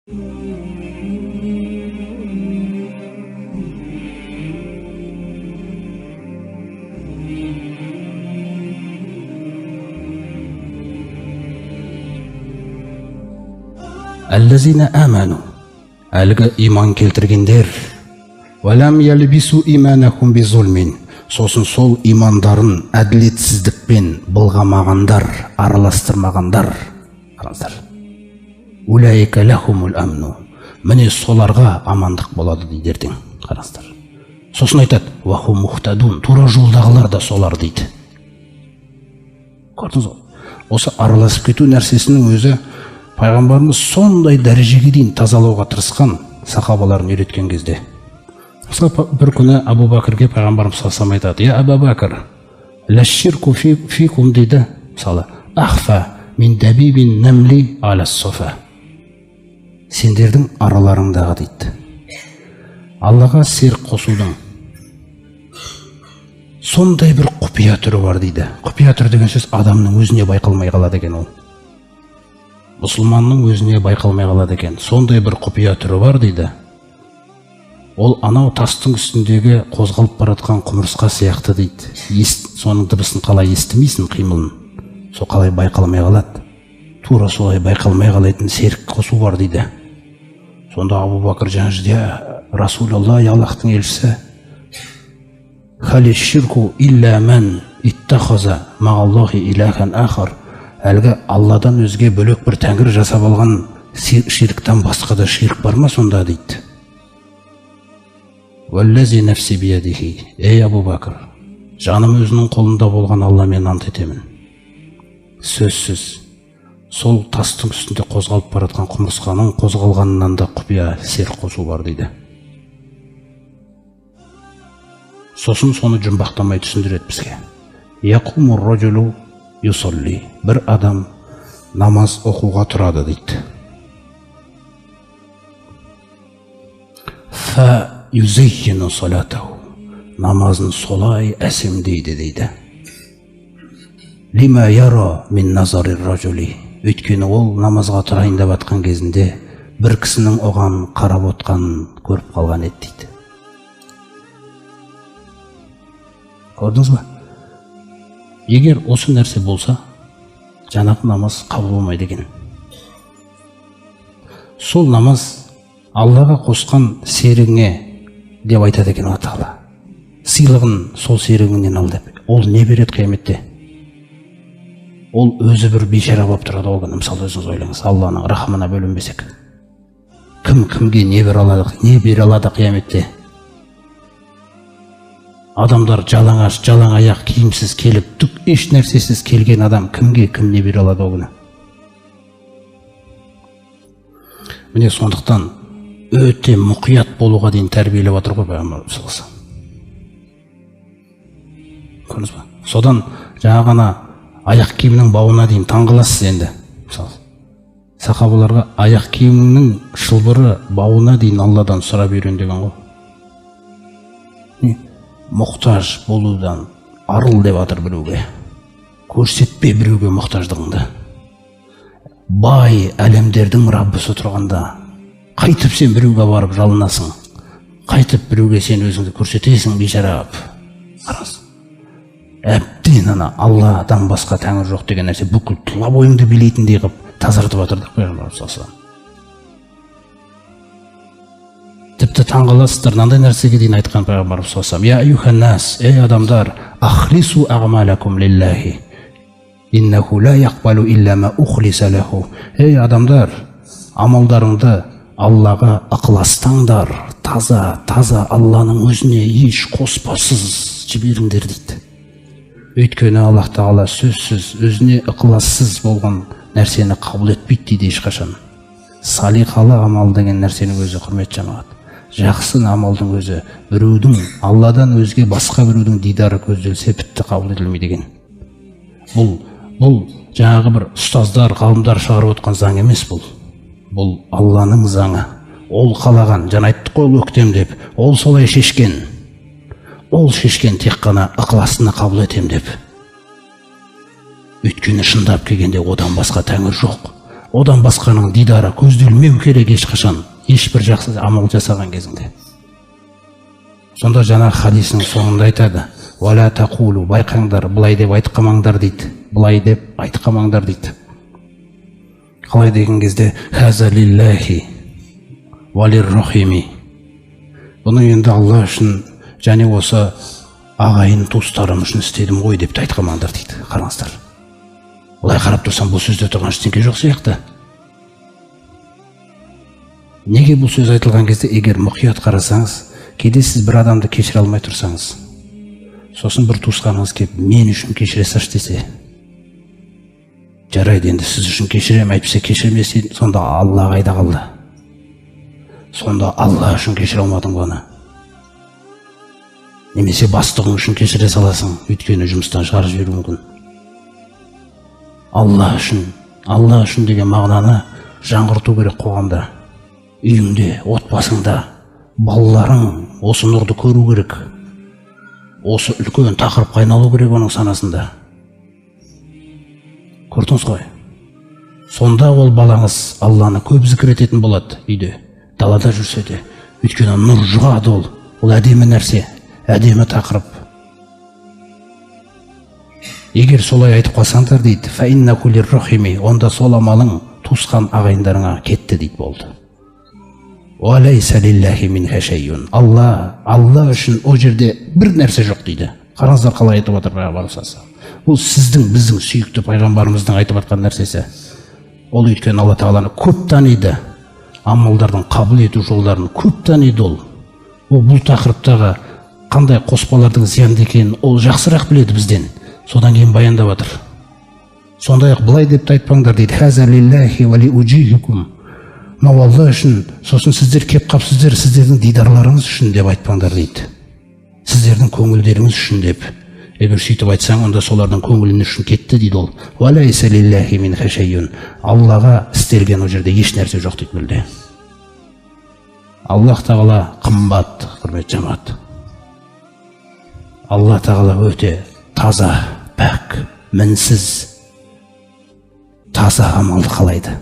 Әллазина аману, әлгі иман келтіргендер, валам ялбису иманахум бизулмин, сосын сол имандарын әділетсіздікпен былғамағандар, араластырмағандар. Қараңыздар. Улайика лахумул амну, міне соларға амандық болады дейді ертең. Қараңыздар. Сосын айтады, вахум мухтадун, тура жолдағылар да солар дейді. Көрдіңіз ғой? Осы араласып кету нәрсесінің өзі пайғамбарымыз сондай дәрежеге дейін тазалауға тырысқан сахабаларын үйреткен кезде. Мысалы, бір күні Абу Бәкірге пайғамбарымыз салсам айтады, я Абу Бәкір, ләшширку фикум дейді, мысалы, ахфа мин дәбибин намли алас софа. Сендердің араларыңдағы дейді. Аллаға серік қосудың сондай бір құпия түрі бар дейді. Құпия түрі деген сөз адамның өзіне байқалмай қалады екен ол. Мұсылманның өзіне байқалмай қалады екен. Сондай бір құпия түрі бар дейді. Ол анау тастың үстіндегі қозғалып баратқан құмырсқа сияқты дейді. Соның дыбысын қалай естімейсің, қимылын. Сол қалай байқалмай қалады. Тура солай байқалмай қалайтын серік қосу бар дейді. Сонда Абу Бәкір жаңа Расулалла, Аллахтың елшісі, хали ширку илля ман иттахаза мағаллахи илахан ахар, әлгі Алладан өзге бөлек бір тәңір жасап алған ширктан басқа да ширк бар ма сонда дейді. Валлази нафси биядихи, ей Абу Бәкір, жаным өзінің қолында болған Алламен ант етемін. Сөзсіз, сол тастың үстінде қозғалып баратқан құмырсқаның қозғалғанынан да құпия серік қосу бар дейді. Сосын соны жұмбақтамай түсіндіреді бізге. Яқумур раджулу юсалли, бір адам намаз оқуға тұрады дейді. Фа юзейхину салатаху, намазын солай әсемдейді дейді. Лима яра мин назарир раджули, өйткені ол намазға тұрайын деп атқан кезінде бір кісінің оған қарап отқанын көріп қалған еді дейді. Көрдіңіз ба? Егер осы нәрсе болса, жаңағы намаз қабыл болмайды екен. Сол намаз Аллаға қосқан серігіңе деп айтады екен Алла Тағала. Сыйлығын сол серігіңнен ал деп. Ол не береді қияметте? Ол өзі бір бейшара болып тұрады ол күні. Мысалы өзіңіз ойлаңыз, Алланың рахымына бөлінбесек. Кім кімге не бере алады қияметте? Адамдар жалаңаш, жалаң аяқ киімсіз келіп, түк еш нәрсесіз келген адам кімге кім не бере алады ол күні? Міне сондықтан өте мұқият болуға дейін тәрбиелеп отыр ғой пайғамбарымыз саллаллаху алейхи ва саллям. Көрдіңіз ба? Содан жаңа ғана аяқ киімнің бауына дейін таңғаласыз енді. Сахабаларға аяқ киімнің шылбыры бауына дейін Алладан сұрап үйрен деген ғой. Мұқтаж болудан арыл деп атыр біреуге. Көрсетпе біреуге мұқтаждығыңды. Бай әлемдердің Раббысы тұрғанда қайтып сен біреуге барып жалынасың. Қайтып біреуге сен өзіңді көрсетесің бейшара. Қараңыз. Әбден ана Алладан басқа тәңір жоқ деген нәрсе бүкіл тұла бойыңды билейтіндей қылып тазартып жатырдық пайғамбарымыз саллаллаху алейхи ва саллям. Тіпті таңғаласыздар, мынандай нәрсеге дейін айтқан пайғамбарымыз саллаллаху алейхи ва саллям, я аyyuhan-нас, ей адамдар, ахлису аъмалакум лиллахи, иннаху ла яқбалу илля ма ухлиса лаху. Ей адамдар, амалдарыңды Аллаға ықыластаңдар, таза Алланың өзіне еш қоспасыз жіберіңдер дейді. Өйткені Аллах Тағала сөзсіз, өзіне ықылассыз болған нәрсені қабыл етпейді дейді ешқашан. Салиқалы амал деген нәрсенің өзі, құрметті жамағат, жақсы амалдың өзі біреудің Алладан өзге басқа біреудің дидары көзделсе бітті, қабыл етілмейді деген. Бұл жаңағы бір ұстаздар, ғалымдар шығарып отқан заң емес бұл. Бұл Алланың заңы. Ол қалаған, жаңа айттық қой, ол өктем деп. Ол солай шешкен. Ол шешкен тек қана ықыласына қабыл етем деп. Өйткені шындап келгенде одан басқа тәңір жоқ. одан басқаның дидары көзделмеу керек ешқашан, ешбір жақсы амал жасаған кезіңде. Сонда жаңа хадисінің соңында айтады: «Вала тақулу», байқаңдар, былай деп айтқамаңдар дейді. Былай деп айтқамаңдар дейді. Қалай деген кезде: «Хаза лиллахи валир-рахими». Бұны енді Алла үшін және осы ағайын туыстарым үшін істедім ғой деп айтқамаңдар дейді. Қараңыздар. Олай қарап тұрсам, бұл сөзде тұрған ештеңе жоқ сияқты. Неге бұл сөз айтылған кезде, егер мұқият қарасаңыз, кейде сіз бір адамды кешіре алмай тұрсаңыз, сосын бір туысқаныңыз келіп, мен үшін кешіре салшы десе, жарайды, енді сіз үшін кешірем, әйтпесе кешірмесе, сонда Алла қайда қалды? Сонда Алла үшін кешіре алмадың ғана. Немесе бастығың үшін кешіре саласың, өйткені жұмыстан шығарып жіберуі мүмкін. Алла үшін деген мағынаны жаңғырту керек қоғамда. Үйіңде, отбасыңда, балаларың осы нұрды көру керек. Осы үлкен тақырыпқа айналу керек оның санасында. Көрдіңіз ғой? Сонда ол балаңыз Алланы көп зікір ететін болады үйде, далада жүрсе де. Өйткені нұр жұғады ол. Ол әдемі нәрсе, әдемі тақырып. Егер солай айтып қалсаңдар дейді, «Фаиннаку лир-рахими», онда сол амалың туысқан ағайындарыңа кетті дейді болды. «Уалайса лиллахи минха шайюн». Алла үшін о жерде бір нәрсе жоқ дейді. Қараңыздар қалай айтып отыр пайғамбар саллаллаху алейхи ва саллям. Бұл сіздің, біздің сүйікті пайғамбарымыздың айтып жатқан нәрсесі. Ол өйткені Алла тағаланы көп таниды, амалдардың қабыл ету жолдарын көп таниды ол. Бұл тақырыптағы қандай қоспалардың зиянды екенін ол жақсырақ біледі бізден. Содан кейін баяндап жатыр. Сондай-ақ былай деп те айтпаңдар дейді: «Хаза лиллахи ва ли уджихикум». Мынау Алла үшін, сосын сіздер кеп қапсыздар, сіздердің дидарларыңыз үшін деп айтпаңдар дейді. Сіздердің көңілдеріңіз үшін деп. Егер сөйтіп айтсаң, онда солардың көңілін үшін кетті дейді ол. «Уалайса лиллахи минха шайюн». Аллаға істелген о жерде еш нәрсе жоқ дейді мүлде. Аллах тағала қымбат, құрметті жамағат. Алла тағала өте таза, пәк, мінсіз, таза амалды қалайды.